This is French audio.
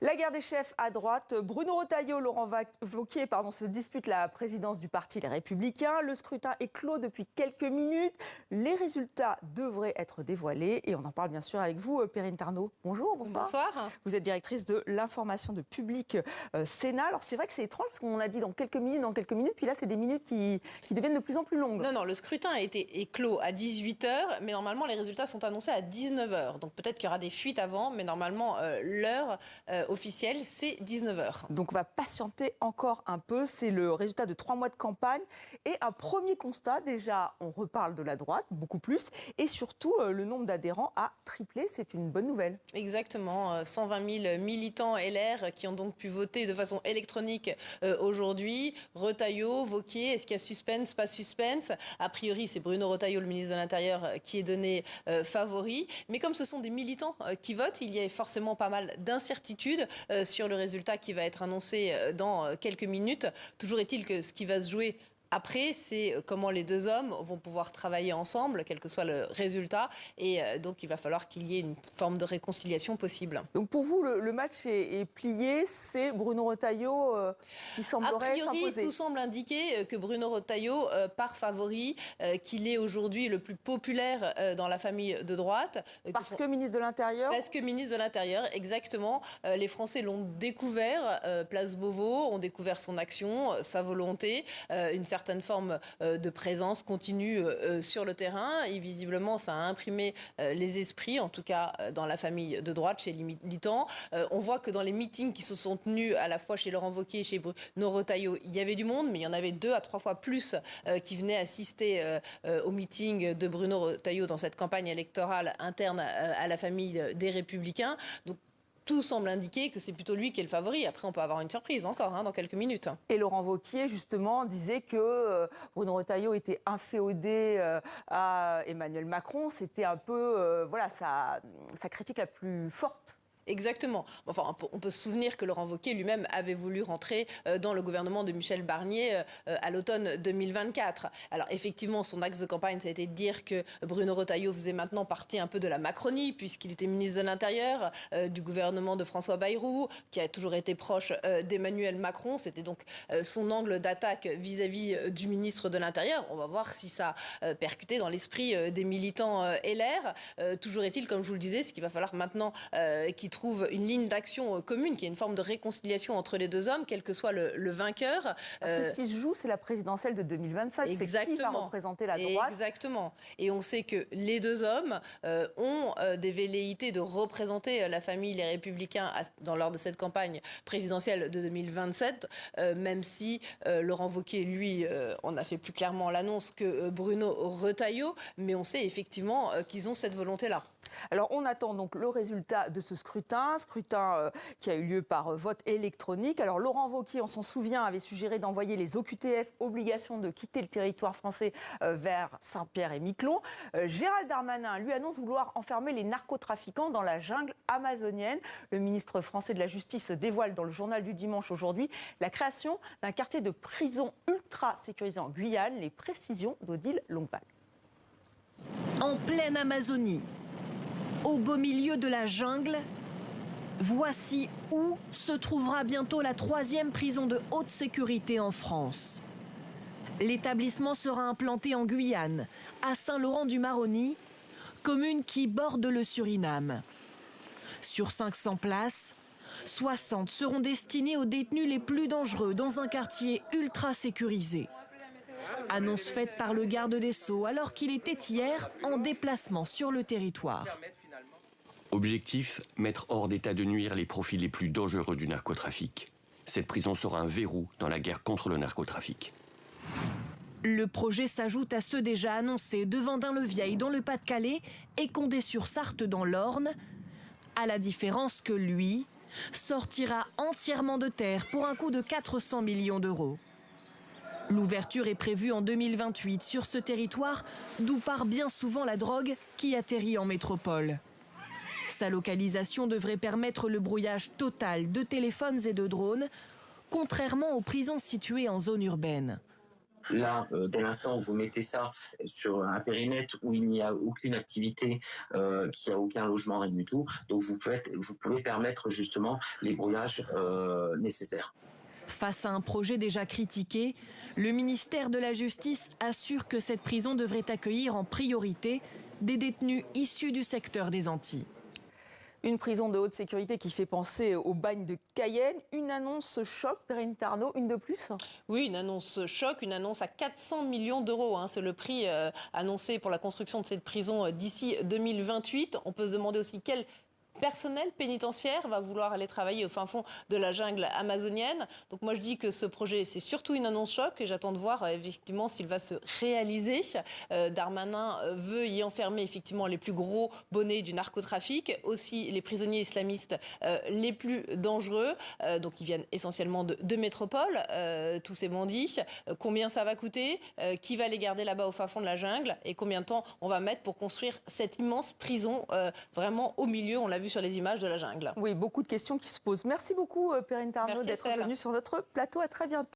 La guerre des chefs à droite, Bruno Retailleau, Laurent Wauquiez se disputent la présidence du parti Les Républicains. Le scrutin est clos depuis quelques minutes. Les résultats devraient être dévoilés et on en parle bien sûr avec vous, Perrine Tarnaud. Bonjour, bonsoir. Bonsoir. Vous êtes directrice de l'information de Public Sénat. Alors c'est vrai que c'est étrange parce qu'on a dit dans quelques minutes, puis là c'est des minutes qui deviennent de plus en plus longues. Non, le scrutin est clos à 18h, mais normalement les résultats sont annoncés à 19h. Donc peut-être qu'il y aura des fuites avant, mais normalement l'heure officielle c'est 19h. Donc on va patienter encore un peu. C'est le résultat de 3 mois de campagne et un premier constat. Déjà, on reparle de la droite, beaucoup plus. Et surtout, le nombre d'adhérents a triplé. C'est une bonne nouvelle. Exactement. 120 000 militants LR qui ont donc pu voter de façon électronique aujourd'hui. Retailleau, Wauquiez, est-ce qu'il y a suspense, pas suspense? A priori, c'est Bruno Retailleau, le ministre de l'Intérieur, qui est donné favori. Mais comme ce sont des militants qui votent, il y a forcément pas mal d'incertitudes sur le résultat qui va être annoncé dans quelques minutes. Toujours est-il que ce qui va se jouer après, c'est comment les deux hommes vont pouvoir travailler ensemble, quel que soit le résultat. Et donc, il va falloir qu'il y ait une forme de réconciliation possible. Donc, pour vous, le match est plié. C'est Bruno Retailleau qui semblerait s'imposer. A priori, tout semble indiquer que Bruno Retailleau part favori, qu'il est aujourd'hui le plus populaire dans la famille de droite. Parce que ministre de l'Intérieur. Parce que ministre de l'Intérieur, exactement. Les Français l'ont découvert, place Beauvau, ont découvert son action, sa volonté, une certaine forme de présence continue sur le terrain. Et visiblement, ça a imprimé les esprits, en tout cas dans la famille de droite, chez les militants. On voit que dans les meetings qui se sont tenus à la fois chez Laurent Wauquiez et chez Bruno Retailleau, il y avait du monde, mais il y en avait 2 à 3 fois plus qui venaient assister au meeting de Bruno Retailleau dans cette campagne électorale interne à la famille des Républicains. Donc, tout semble indiquer que c'est plutôt lui qui est le favori. Après, on peut avoir une surprise encore dans quelques minutes. Et Laurent Wauquiez, justement, disait que Bruno Retailleau était inféodé à Emmanuel Macron. C'était un peu sa critique la plus forte. Exactement. Enfin, on peut se souvenir que Laurent Wauquiez lui-même avait voulu rentrer dans le gouvernement de Michel Barnier à l'automne 2024. Alors effectivement, son axe de campagne, ça a été de dire que Bruno Retailleau faisait maintenant partie un peu de la Macronie, puisqu'il était ministre de l'Intérieur du gouvernement de François Bayrou, qui a toujours été proche d'Emmanuel Macron. C'était donc son angle d'attaque vis-à-vis du ministre de l'Intérieur. On va voir si ça percutait dans l'esprit des militants LR. Toujours est-il, comme je vous le disais, c'est qu'il va falloir maintenant qu'ils trouve une ligne d'action commune, qui est une forme de réconciliation entre les deux hommes, quel que soit le vainqueur. Ce qui se joue, c'est la présidentielle de 2027. C'est qui va représenter la droite. Exactement. Et on sait que les deux hommes ont des velléités de représenter la famille Les Républicains lors de cette campagne présidentielle de 2027, même si Laurent Wauquiez, lui, en a fait plus clairement l'annonce que Bruno Retailleau, mais on sait effectivement qu'ils ont cette volonté-là. Alors, on attend donc le résultat de ce scrutin qui a eu lieu par vote électronique. Alors, Laurent Wauquiez, on s'en souvient, avait suggéré d'envoyer les OQTF, obligation de quitter le territoire français, vers Saint-Pierre et Miquelon. Gérald Darmanin, lui, annonce vouloir enfermer les narcotrafiquants dans la jungle amazonienne. Le ministre français de la Justice dévoile dans le journal du dimanche aujourd'hui la création d'un quartier de prison ultra sécurisé en Guyane. Les précisions d'Odile Longueval. En pleine Amazonie, au beau milieu de la jungle, voici où se trouvera bientôt la 3e prison de haute sécurité en France. L'établissement sera implanté en Guyane, à Saint-Laurent-du-Maroni, commune qui borde le Suriname. Sur 500 places, 60 seront destinées aux détenus les plus dangereux dans un quartier ultra sécurisé. Annonce faite par le garde des Sceaux alors qu'il était hier en déplacement sur le territoire. Objectif, mettre hors d'état de nuire les profils les plus dangereux du narcotrafic. Cette prison sera un verrou dans la guerre contre le narcotrafic. Le projet s'ajoute à ceux déjà annoncés de Vendin-le-Vieil dans le Pas-de-Calais et Condé-sur-Sarthe dans l'Orne, à la différence que lui sortira entièrement de terre pour un coût de 400 millions d'euros. L'ouverture est prévue en 2028 sur ce territoire d'où part bien souvent la drogue qui atterrit en métropole. Sa localisation devrait permettre le brouillage total de téléphones et de drones, contrairement aux prisons situées en zone urbaine. Là, dès l'instant où vous mettez ça sur un périmètre où il n'y a aucune activité, qu'il n'y a aucun logement, rien du tout, donc vous pouvez permettre justement les brouillages nécessaires. Face à un projet déjà critiqué, le ministère de la Justice assure que cette prison devrait accueillir en priorité des détenus issus du secteur des Antilles. Une prison de haute sécurité qui fait penser au bagne de Cayenne. Une annonce choc, Perrine Tarnaud, une de plus? Oui, une annonce choc, une annonce à 400 millions d'euros. C'est le prix annoncé pour la construction de cette prison d'ici 2028. On peut se demander aussi quel personnel pénitentiaire va vouloir aller travailler au fin fond de la jungle amazonienne. Donc moi je dis que ce projet c'est surtout une annonce choc et j'attends de voir effectivement s'il va se réaliser. Darmanin veut y enfermer effectivement les plus gros bonnets du narcotrafic, aussi les prisonniers islamistes les plus dangereux. Donc ils viennent essentiellement de métropole, tous ces bandits. Combien ça va coûter, qui va les garder là-bas au fin fond de la jungle et combien de temps on va mettre pour construire cette immense prison vraiment au milieu, on l'a vu sur les images de la jungle. Oui, beaucoup de questions qui se posent. Merci beaucoup, Perrine Tarnaud, d'être venue sur notre plateau. À très bientôt.